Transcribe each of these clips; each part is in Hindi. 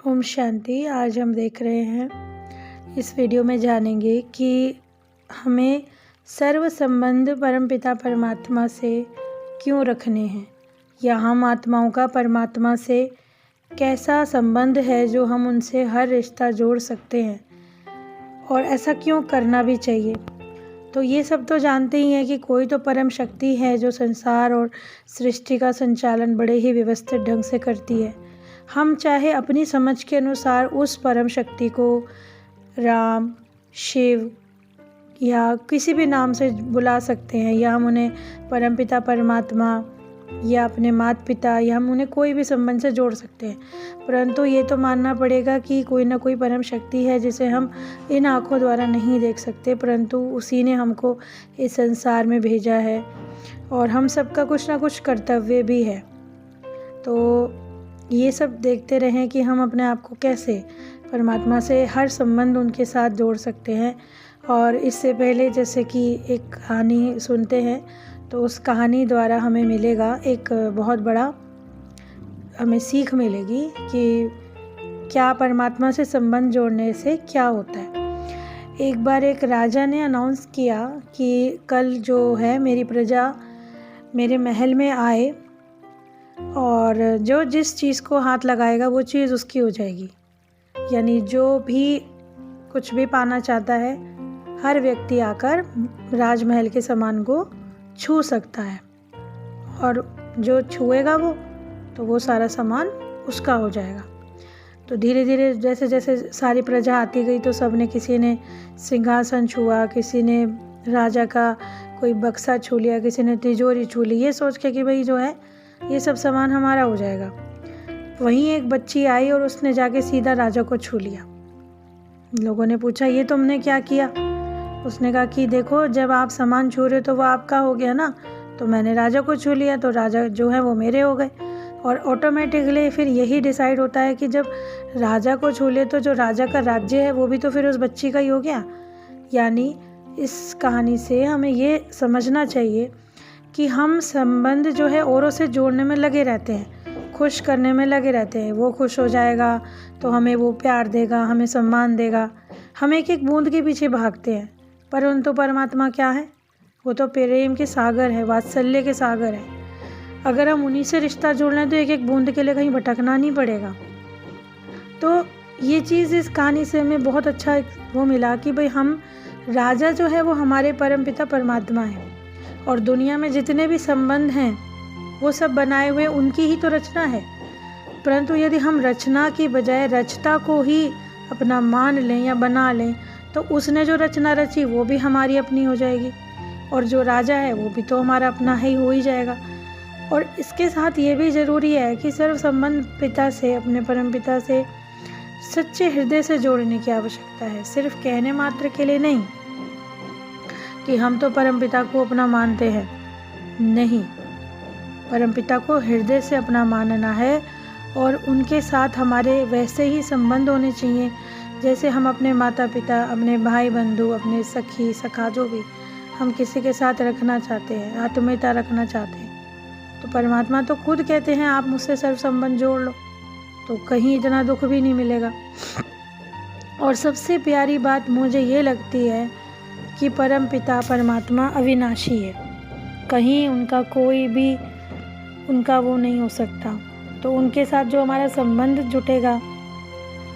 ओम शांति। आज हम देख रहे हैं, इस वीडियो में जानेंगे कि हमें सर्व संबंध परमपिता परमात्मा से क्यों रखने हैं, या हम आत्माओं का परमात्मा से कैसा संबंध है जो हम उनसे हर रिश्ता जोड़ सकते हैं, और ऐसा क्यों करना भी चाहिए। तो ये सब तो जानते ही हैं कि कोई तो परम शक्ति है जो संसार और सृष्टि का संचालन बड़े ही व्यवस्थित ढंग से करती है। हम चाहे अपनी समझ के अनुसार उस परम शक्ति को राम, शिव या किसी भी नाम से बुला सकते हैं, या हम उन्हें परमपिता परमात्मा या अपने माता पिता या हम उन्हें कोई भी संबंध से जोड़ सकते हैं। परंतु ये तो मानना पड़ेगा कि कोई ना कोई परम शक्ति है जिसे हम इन आँखों द्वारा नहीं देख सकते, परंतु उसी ने हमको इस संसार में भेजा है और हम सबका कुछ ना कुछ कर्तव्य भी है। तो ये सब देखते रहें कि हम अपने आप को कैसे परमात्मा से हर संबंध उनके साथ जोड़ सकते हैं। और इससे पहले जैसे कि एक कहानी सुनते हैं, तो उस कहानी द्वारा हमें मिलेगा एक बहुत बड़ा, हमें सीख मिलेगी कि क्या परमात्मा से संबंध जोड़ने से क्या होता है। एक बार एक राजा ने अनाउंस किया कि कल जो है मेरी प्रजा मेरे महल में आए और जो जिस चीज़ को हाथ लगाएगा वो चीज़ उसकी हो जाएगी। यानी जो भी कुछ भी पाना चाहता है, हर व्यक्ति आकर राजमहल के सामान को छू सकता है, और जो छुएगा वो सारा सामान उसका हो जाएगा। तो धीरे धीरे जैसे जैसे सारी प्रजा आती गई, तो सब ने, किसी ने सिंहासन छुआ, किसी ने राजा का कोई बक्सा छू लिया, किसी ने तिजोरी छू ली, ये सोच के कि भाई जो है ये सब सामान हमारा हो जाएगा। वहीं एक बच्ची आई और उसने जाके सीधा राजा को छू लिया। लोगों ने पूछा, ये तुमने क्या किया? उसने कहा कि देखो, जब आप सामान छू रहे हो तो वो आपका हो गया ना, तो मैंने राजा को छू लिया, तो राजा जो है वो मेरे हो गए। और ऑटोमेटिकली फिर यही डिसाइड होता है कि जब राजा को छू ले तो जो राजा का राज्य है वो भी तो फिर उस बच्ची का ही हो गया। यानी इस कहानी से हमें ये समझना चाहिए कि हम संबंध जो है औरों से जोड़ने में लगे रहते हैं, खुश करने में लगे रहते हैं। वो खुश हो जाएगा तो हमें वो प्यार देगा, हमें सम्मान देगा। हम एक एक बूंद के पीछे भागते हैं, परंतु परमात्मा क्या है? वो तो प्रेम के सागर है, वात्सल्य के सागर है। अगर हम उन्हीं से रिश्ता जोड़ लें तो एक एक बूंद के लिए कहीं भटकना नहीं पड़ेगा। तो ये चीज़ इस कहानी से हमें बहुत अच्छा वो मिला कि भाई हम, राजा जो है वो हमारे परमपिता परमात्मा है, और दुनिया में जितने भी संबंध हैं वो सब बनाए हुए उनकी ही तो रचना है। परंतु यदि हम रचना की बजाय रचता को ही अपना मान लें या बना लें, तो उसने जो रचना रची वो भी हमारी अपनी हो जाएगी, और जो राजा है वो भी तो हमारा अपना ही हो ही जाएगा। और इसके साथ ये भी ज़रूरी है कि सर्व संबंध पिता से, अपने परम पिता से सच्चे हृदय से जोड़ने की आवश्यकता है। सिर्फ कहने मात्र के लिए नहीं कि हम तो परमपिता को अपना मानते हैं, नहीं, परमपिता को हृदय से अपना मानना है, और उनके साथ हमारे वैसे ही संबंध होने चाहिए जैसे हम अपने माता पिता, अपने भाई बंधु, अपने सखी सखा, जो भी हम किसी के साथ रखना चाहते हैं, आत्मीयता रखना चाहते हैं। तो परमात्मा तो खुद कहते हैं आप मुझसे सर्व संबंध जोड़ लो, तो कहीं इतना दुख भी नहीं मिलेगा। और सबसे प्यारी बात मुझे ये लगती है कि परम पिता परमात्मा अविनाशी है, कहीं उनका कोई भी उनका वो नहीं हो सकता। तो उनके साथ जो हमारा संबंध जुटेगा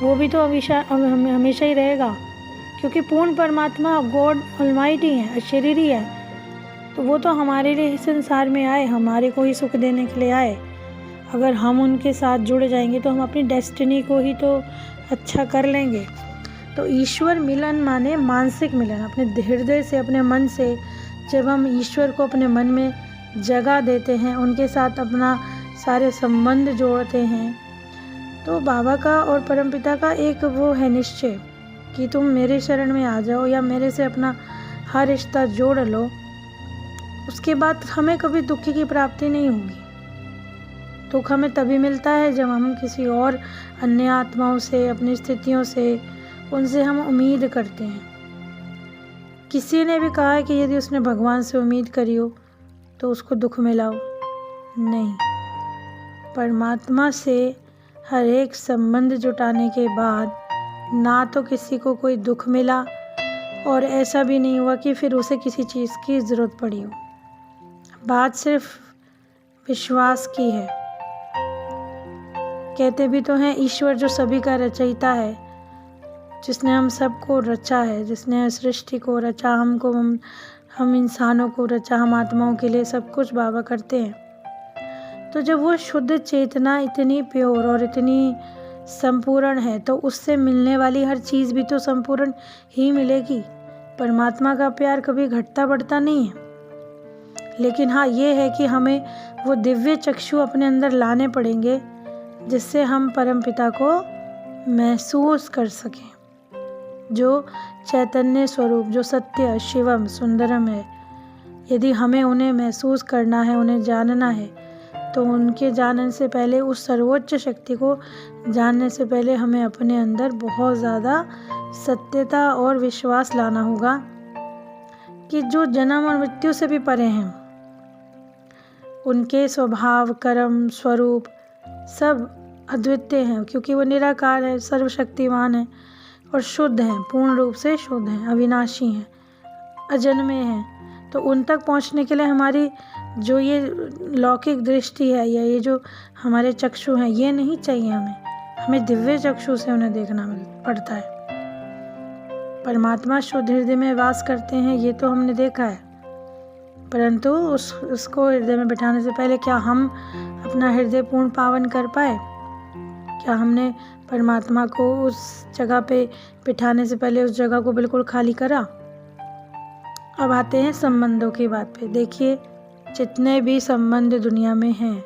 वो भी तो हमेशा ही रहेगा, क्योंकि पूर्ण परमात्मा गॉड ऑलमाइटी है, अशरीरी है। तो वो तो हमारे लिए ही संसार में आए, हमारे को ही सुख देने के लिए आए। अगर हम उनके साथ जुड़ जाएंगे तो हम अपनी डेस्टिनी को ही तो अच्छा कर लेंगे। तो ईश्वर मिलन माने मानसिक मिलन, अपने हृदय से, अपने मन से। जब हम ईश्वर को अपने मन में जगह देते हैं, उनके साथ अपना सारे संबंध जोड़ते हैं, तो बाबा का और परमपिता का एक वो है निश्चय कि तुम मेरे शरण में आ जाओ या मेरे से अपना हर रिश्ता जोड़ लो। उसके बाद हमें कभी दुख की प्राप्ति नहीं होगी। दुख हमें तभी मिलता है जब हम किसी और अन्य आत्माओं से, अपनी स्थितियों से, उनसे हम उम्मीद करते हैं। किसी ने भी कहा है कि यदि उसने भगवान से उम्मीद करी हो तो उसको दुख मिला हो, नहीं। परमात्मा से हर एक संबंध जुटाने के बाद ना तो किसी को कोई दुख मिला और ऐसा भी नहीं हुआ कि फिर उसे किसी चीज़ की ज़रूरत पड़ी हो। बात सिर्फ विश्वास की है। कहते भी तो हैं ईश्वर जो सभी का रचयिता है, जिसने हम सबको रचा है, जिसने सृष्टि को रचा, हम इंसानों को रचा, हम आत्माओं के लिए सब कुछ बाबा करते हैं। तो जब वो शुद्ध चेतना इतनी प्योर और इतनी संपूर्ण है तो उससे मिलने वाली हर चीज़ भी तो संपूर्ण ही मिलेगी। परमात्मा का प्यार कभी घटता बढ़ता नहीं है। लेकिन हाँ, ये है कि हमें वो दिव्य चक्षु अपने अंदर लाने पड़ेंगे जिससे हम परमपिता को महसूस कर सकें, जो चैतन्य स्वरूप, जो सत्य, शिवम, सुंदरम है। यदि हमें उन्हें महसूस करना है, उन्हें जानना है, तो उनके जानने से पहले, उस सर्वोच्च शक्ति को जानने से पहले हमें अपने अंदर बहुत ज़्यादा सत्यता और विश्वास लाना होगा कि जो जन्म और मृत्यु से भी परे हैं, उनके स्वभाव, कर्म, स्वरूप सब अद्वितीय हैं, क्योंकि वो निराकार है, सर्वशक्तिमान है और शुद्ध हैं, पूर्ण रूप से शुद्ध हैं, अविनाशी हैं, अजन्मे हैं। तो उन तक पहुंचने के लिए हमारी जो ये लौकिक दृष्टि है या ये जो हमारे चक्षु हैं, ये नहीं चाहिए हमें दिव्य चक्षु से उन्हें देखना पड़ता है। परमात्मा शुद्ध हृदय में वास करते हैं, ये तो हमने देखा है, परंतु उसको हृदय में बिठाने से पहले क्या हम अपना हृदय पूर्ण पावन कर पाए? क्या हमने परमात्मा को उस जगह पे बिठाने से पहले उस जगह को बिल्कुल खाली करा? अब आते हैं संबंधों की बात पे। देखिए, जितने भी संबंध दुनिया में हैं,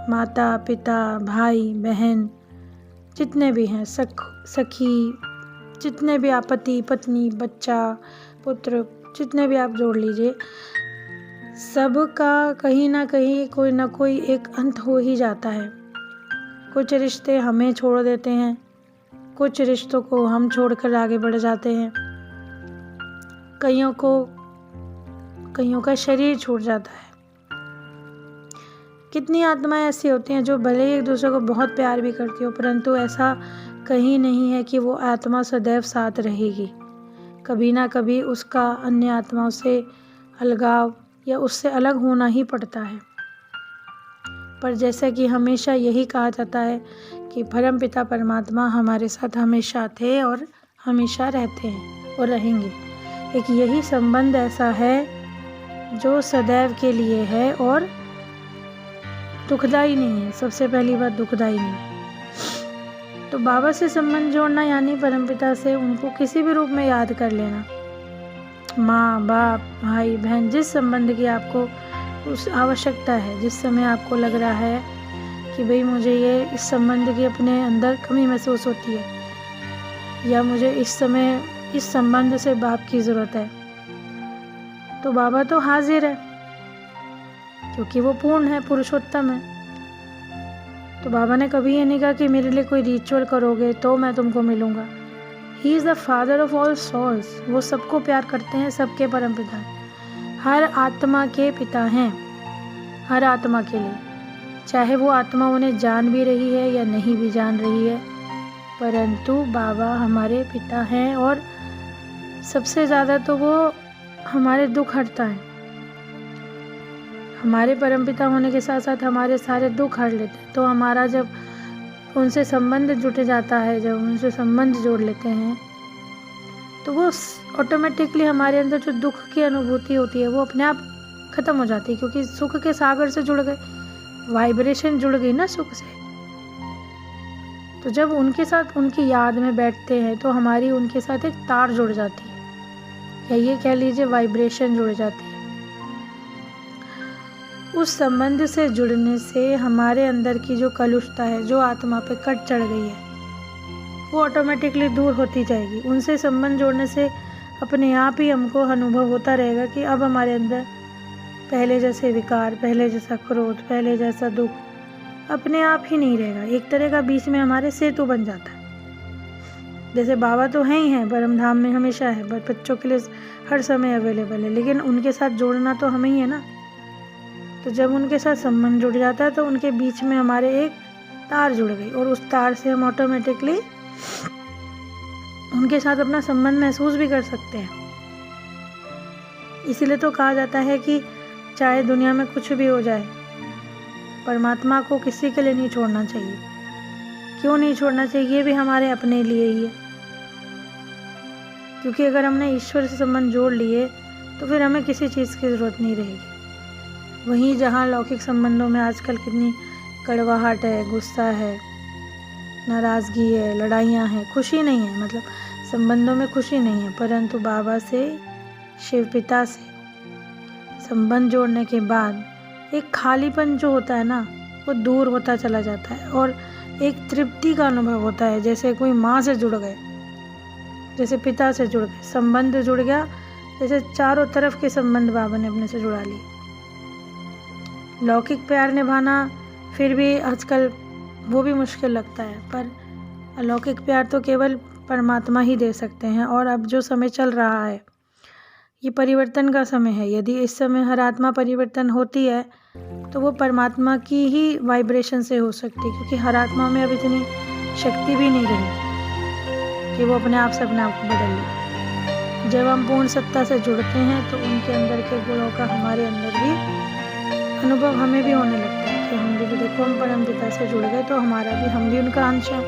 माता पिता, भाई बहन, जितने भी हैं, सखी, जितने भी आप, पति पत्नी, बच्चा, पुत्र, जितने भी आप जोड़ लीजिए, सबका कहीं ना कहीं कोई ना कोई एक अंत हो ही जाता है। कुछ रिश्ते हमें छोड़ देते हैं, कुछ रिश्तों को हम छोड़कर आगे बढ़ जाते हैं, कईयों का शरीर छूट जाता है। कितनी आत्माएं ऐसी होती हैं जो भले ही एक दूसरे को बहुत प्यार भी करती हो, परंतु ऐसा कहीं नहीं है कि वो आत्मा सदैव साथ रहेगी। कभी ना कभी उसका अन्य आत्माओं से अलगाव या उससे अलग होना ही पड़ता है। पर जैसा कि हमेशा यही कहा जाता है कि परमपिता परमात्मा हमारे साथ हमेशा थे और हमेशा रहते हैं और रहेंगे। एक यही संबंध ऐसा है जो सदैव के लिए है और दुखदाई नहीं है। सबसे पहली बात, दुखदाई नहीं है। तो बाबा से संबंध जोड़ना यानी परमपिता से उनको किसी भी रूप में याद कर लेना। माँ बाप, भाई बहन, जिस संबंध की आपको उस आवश्यकता है, जिस समय आपको लग रहा है कि भाई मुझे ये इस संबंध की अपने अंदर कमी महसूस होती है या मुझे इस समय इस संबंध से बाप की ज़रूरत है, तो बाबा तो हाजिर है क्योंकि वो पूर्ण है, पुरुषोत्तम है। तो बाबा ने कभी ये नहीं कहा कि मेरे लिए कोई रिचुअल करोगे तो मैं तुमको मिलूँगा। He is the father of all souls. वो सबको प्यार करते हैं, सबके परम पिता हैं, हर आत्मा के पिता हैं, हर आत्मा के लिए, चाहे वो आत्मा उन्हें जान भी रही है या नहीं भी जान रही है, परंतु बाबा हमारे पिता हैं और सबसे ज़्यादा तो वो हमारे दुख हरता है। हमारे परमपिता होने के साथ साथ हमारे सारे दुख हर लेते हैं। तो हमारा जब उनसे संबंध जुट जाता है, जब उनसे संबंध जोड़ लेते हैं, तो वो ऑटोमेटिकली हमारे अंदर जो दुख की अनुभूति होती है वो अपने आप ख़त्म हो जाती है, क्योंकि सुख के सागर से जुड़ गए, वाइब्रेशन जुड़ गई ना सुख से। तो जब उनके साथ उनकी याद में बैठते हैं तो हमारी उनके साथ एक तार जुड़ जाती है, या ये कह लीजिए वाइब्रेशन जुड़ जाती है। उस संबंध से जुड़ने से हमारे अंदर की जो कलुषता है, जो आत्मा पे कट चढ़ गई है, वो ऑटोमेटिकली दूर होती जाएगी। उनसे संबंध जोड़ने से अपने आप ही हमको अनुभव होता रहेगा कि अब हमारे अंदर पहले जैसे विकार, पहले जैसा क्रोध, पहले जैसा दुख अपने आप ही नहीं रहेगा। एक तरह का बीच में हमारे सेतु बन जाता है। जैसे बाबा तो हैं ही हैं, परम धाम में हमेशा है, बच्चों के लिए हर समय अवेलेबल है, लेकिन उनके साथ जोड़ना तो हमें ही है ना। तो जब उनके साथ संबंध जुड़ जाता है तो उनके बीच में हमारे एक तार जुड़ गई और उस तार से हम ऑटोमेटिकली उनके साथ अपना संबंध महसूस भी कर सकते हैं। इसीलिए तो कहा जाता है कि चाहे दुनिया में कुछ भी हो जाए, परमात्मा को किसी के लिए नहीं छोड़ना चाहिए। क्यों नहीं छोड़ना चाहिए? ये भी हमारे अपने लिए ही है, क्योंकि अगर हमने ईश्वर से संबंध जोड़ लिए तो फिर हमें किसी चीज़ की ज़रूरत नहीं रहेगी। वहीं जहाँ लौकिक संबंधों में आजकल कितनी कड़वाहट है, गुस्सा है, नाराज़गी है, लड़ाइयाँ हैं, खुशी नहीं है, मतलब संबंधों में खुशी नहीं है। परंतु बाबा से, शिव पिता से संबंध जोड़ने के बाद एक खालीपन जो होता है ना, वो दूर होता चला जाता है और एक तृप्ति का अनुभव होता है, जैसे कोई माँ से जुड़ गए, जैसे पिता से जुड़ गए, संबंध जुड़ गया, जैसे चारों तरफ के संबंध बाबा ने अपने से जुड़ा लिए। लौकिक प्यार निभाना फिर भी आजकल वो भी मुश्किल लगता है, पर अलौकिक प्यार तो केवल परमात्मा ही दे सकते हैं। और अब जो समय चल रहा है, ये परिवर्तन का समय है। यदि इस समय हर आत्मा परिवर्तन होती है तो वो परमात्मा की ही वाइब्रेशन से हो सकती है, क्योंकि हर आत्मा में अब इतनी शक्ति भी नहीं रही कि वो अपने आप से अपने आप को बदल ले। जब हम पूर्ण सत्ता से जुड़ते हैं तो उनके अंदर के गुणों का हमारे अंदर भी अनुभव हमें भी होने लगता है कि हम भी देखो, हम परम पिता से जुड़ गए तो हमारा भी, हम भी उनका अंश हैं।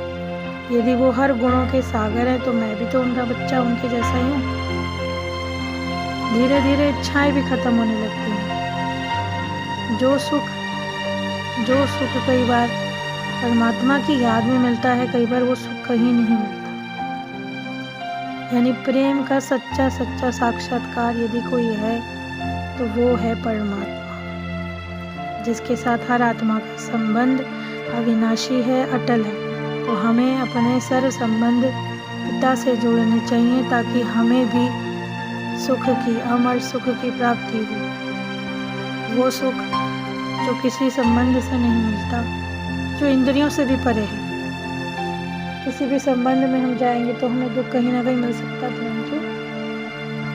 यदि वो हर गुणों के सागर हैं तो मैं भी तो उनका बच्चा, उनके जैसा ही हूँ। धीरे धीरे इच्छाएं भी खत्म होने लगती हैं। जो सुख कई बार परमात्मा की याद में मिलता है, कई बार वो सुख कहीं नहीं मिलता। यानी प्रेम का सच्चा साक्षात्कार यदि कोई है तो वो है परमात्मा, जिसके साथ हर आत्मा का संबंध अविनाशी है, अटल है। तो हमें अपने सर्व संबंध पिता से जोड़ने चाहिए ताकि हमें भी सुख की, अमर सुख की प्राप्ति हो। वो सुख जो किसी संबंध से नहीं मिलता, जो इंद्रियों से भी परे है। किसी भी संबंध में हम जाएंगे तो हमें दुख कहीं ना कहीं मिल सकता, परंतु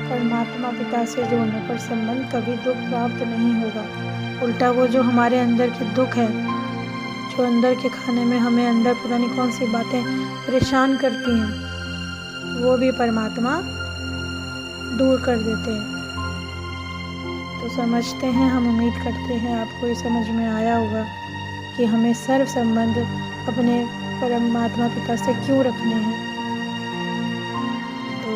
परमात्मा पिता से जोड़ने पर संबंध कभी दुख प्राप्त नहीं होगा। उल्टा वो जो हमारे अंदर के दुख है, जो अंदर के खाने में हमें अंदर पता नहीं कौन सी बातें परेशान करती हैं, वो भी परमात्मा दूर कर देते हैं। तो समझते हैं, हम उम्मीद करते हैं आपको ये समझ में आया होगा कि हमें सर्व संबंध अपने परमात्मा पिता से क्यों रखने हैं। तो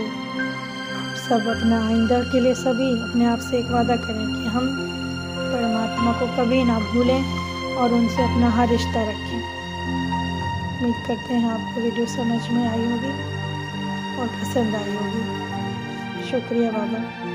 हम सब अपना आइंदा के लिए सभी अपने आप से एक वादा करें कि हम परमात्मा को कभी ना भूलें और उनसे अपना हर रिश्ता रखें। उम्मीद करते हैं आपको वीडियो समझ में आई होगी और पसंद आई होगी। शुक्रिया बाबा।